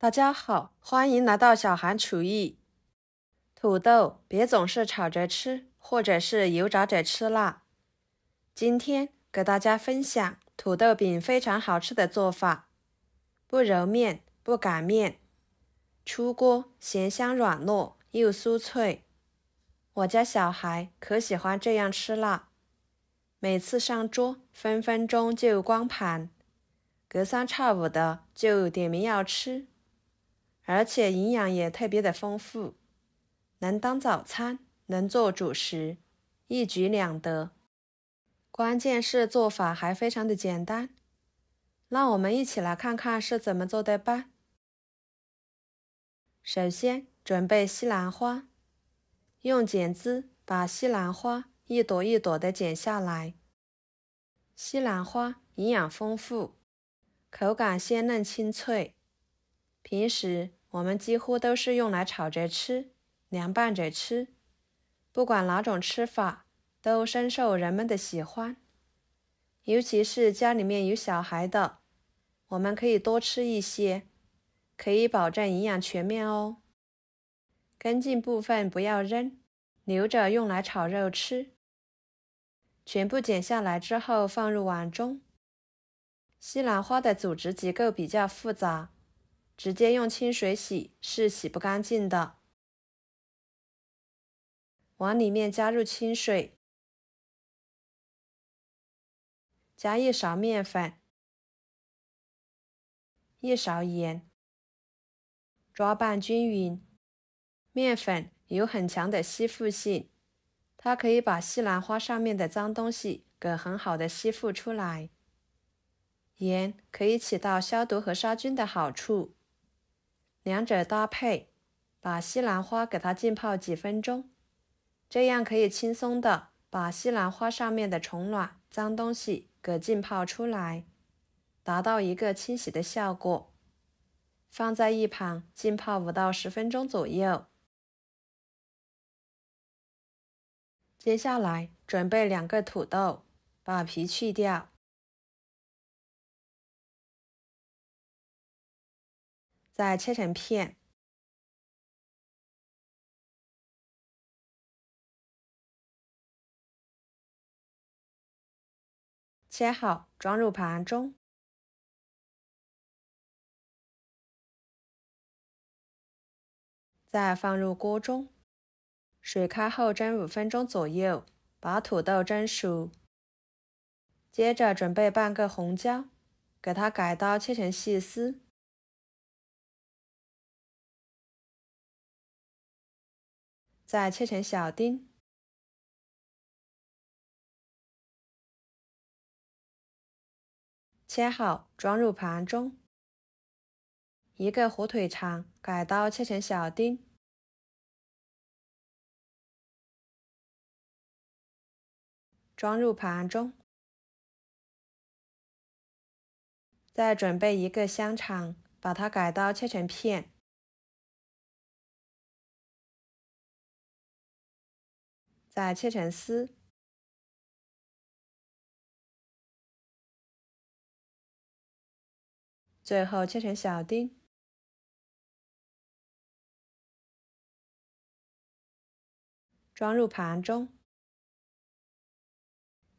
大家好，欢迎来到小韩厨艺。土豆别总是炒着吃，或者是油炸着吃啦。今天给大家分享土豆饼非常好吃的做法，不揉面，不擀面，出锅咸香软糯又酥脆。我家小孩可喜欢这样吃啦，每次上桌分分钟就光盘，隔三差五的就点名要吃。而且营养也特别的丰富，能当早餐，能做主食，一举两得。关键是做法还非常的简单，让我们一起来看看是怎么做的吧。首先准备西兰花，用剪子把西兰花一朵一朵的剪下来。西兰花营养丰富，口感鲜嫩清脆，平时我们几乎都是用来炒着吃，凉拌着吃，不管哪种吃法，都深受人们的喜欢。尤其是家里面有小孩的，我们可以多吃一些，可以保证营养全面哦。根茎部分不要扔，留着用来炒肉吃。全部剪下来之后放入碗中。西兰花的组织结构比较复杂，直接用清水洗是洗不干净的。碗里面加入清水，加1勺面粉，1勺盐，抓拌均匀。面粉有很强的吸附性，它可以把西兰花上面的脏东西给很好的吸附出来。盐可以起到消毒和杀菌的好处，两者搭配，把西兰花给它浸泡几分钟，这样可以轻松的把西兰花上面的虫卵、脏东西给浸泡出来，达到一个清洗的效果。放在一旁浸泡5到10分钟左右。接下来准备2个土豆，把皮去掉，再切成片。切好装入盘中。再放入锅中，水开后蒸5分钟左右，把土豆蒸熟。接着准备半个红椒，给它改刀切成细丝。再切成小丁。切好装入盘中。1个火腿肠改刀切成小丁。装入盘中。再准备1个香肠，把它改刀切成片。再切成丝。最后切成小丁。装入盘中。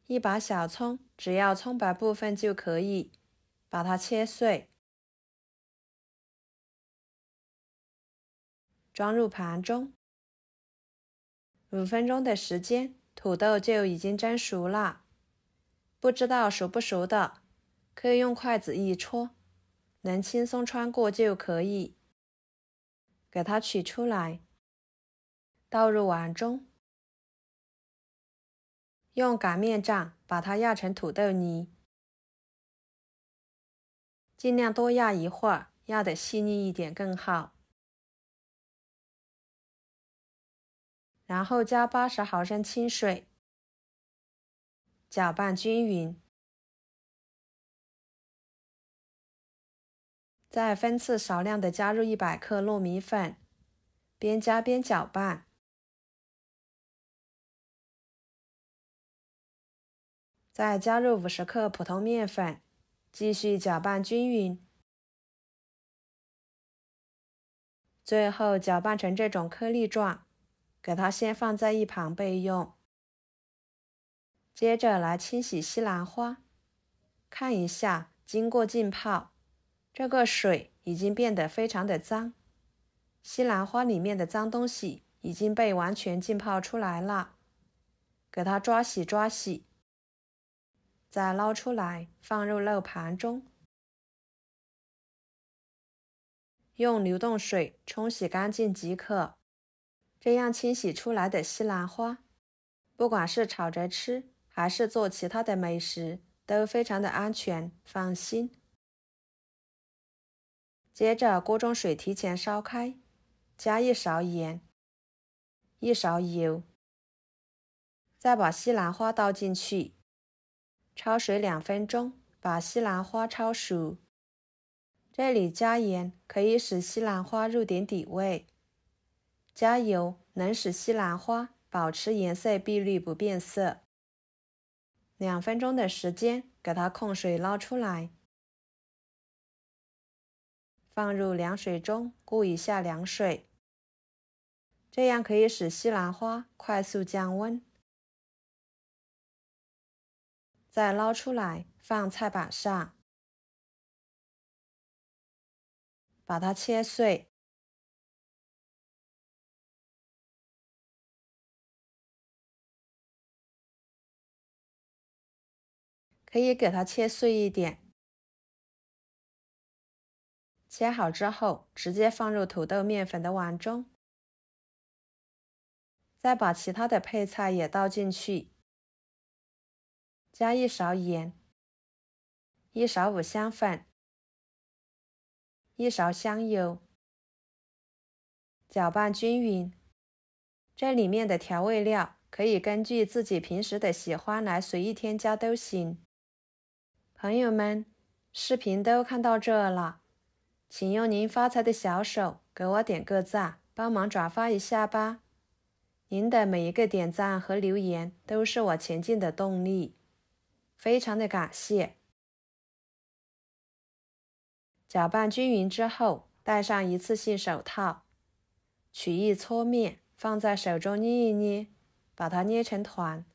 1把小葱，只要葱白部分就可以，把它切碎。装入盘中。5分钟的时间，土豆就已经蒸熟了。不知道熟不熟的，可以用筷子一戳，能轻松穿过就可以。给它取出来，倒入碗中。用擀面杖把它压成土豆泥，尽量多压一会儿，压得细腻一点更好。然后加80毫升清水，搅拌均匀。再分次少量的加入100克糯米粉，边加边搅拌。再加入50克普通面粉，继续搅拌均匀。最后搅拌成这种颗粒状，给它先放在一旁备用。接着来清洗西兰花，看一下经过浸泡，这个水已经变得非常的脏，西兰花里面的脏东西已经被完全浸泡出来了，给它抓洗抓洗，再捞出来放入漏盘中，用流动水冲洗干净即可。这样清洗出来的西兰花，不管是炒着吃还是做其他的美食，都非常的安全放心。接着锅中水提前烧开，加1勺盐，1勺油，再把西兰花倒进去，焯水2分钟，把西兰花焯熟。这里加盐可以使西兰花入点底味，加油能使西兰花保持颜色碧绿不变色。2分钟的时间，给它控水捞出来，放入凉水中过一下凉水，这样可以使西兰花快速降温。再捞出来放菜板上，把它切碎。可以给它切碎一点。切好之后，直接放入土豆面粉的碗中，再把其他的配菜也倒进去，加1勺盐，1勺五香粉，1勺香油，搅拌均匀。这里面的调味料可以根据自己平时的喜欢来随意添加都行。朋友们，视频都看到这了，请用您发财的小手给我点个赞，帮忙转发一下吧。您的每一个点赞和留言都是我前进的动力，非常的感谢。搅拌均匀之后，戴上一次性手套，取一搓面，放在手中捏一捏，把它捏成团，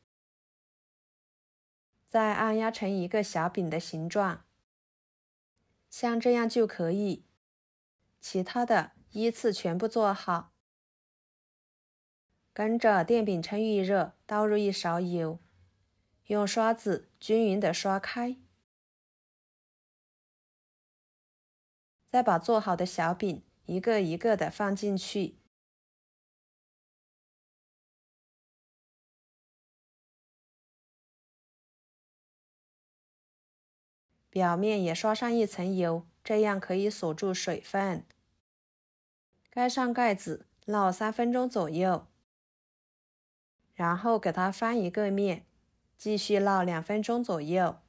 再按压成一个小饼的形状，像这样就可以。其他的依次全部做好。跟着电饼铛预热，倒入1勺油，用刷子均匀的刷开，再把做好的小饼一个一个的放进去，表面也刷上一层油，这样可以锁住水分。盖上盖子，烙3分钟左右，然后给它翻一个面，继续烙2分钟左右。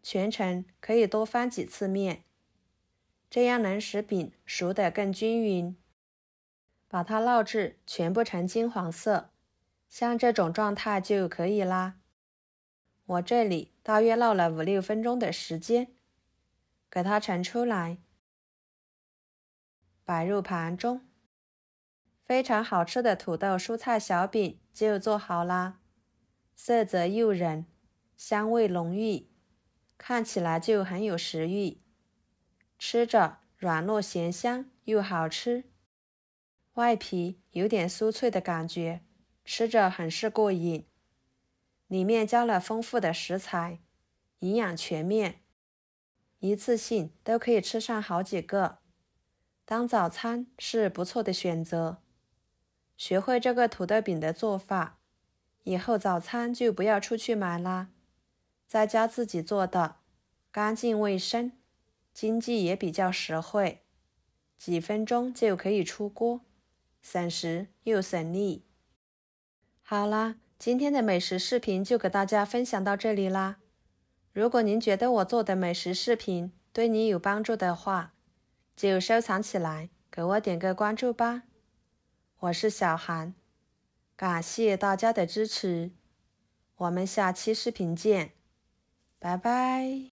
全程可以多翻几次面，这样能使饼熟得更均匀。把它烙至全部呈金黄色，像这种状态就可以啦。我这里大约烙了5-6分钟的时间，给它盛出来，摆入盘中。非常好吃的土豆蔬菜小饼就做好啦，色泽诱人，香味浓郁，看起来就很有食欲，吃着软糯咸香又好吃，外皮有点酥脆的感觉，吃着很是过瘾。里面加了丰富的食材，营养全面，一次性都可以吃上好几个，当早餐是不错的选择。学会这个土豆饼的做法，以后早餐就不要出去买啦，在家自己做的，干净卫生，经济也比较实惠，几分钟就可以出锅，省时又省力。好啦，今天的美食视频就给大家分享到这里啦。如果您觉得我做的美食视频对你有帮助的话，就收藏起来，给我点个关注吧。我是小韩，感谢大家的支持，我们下期视频见，拜拜。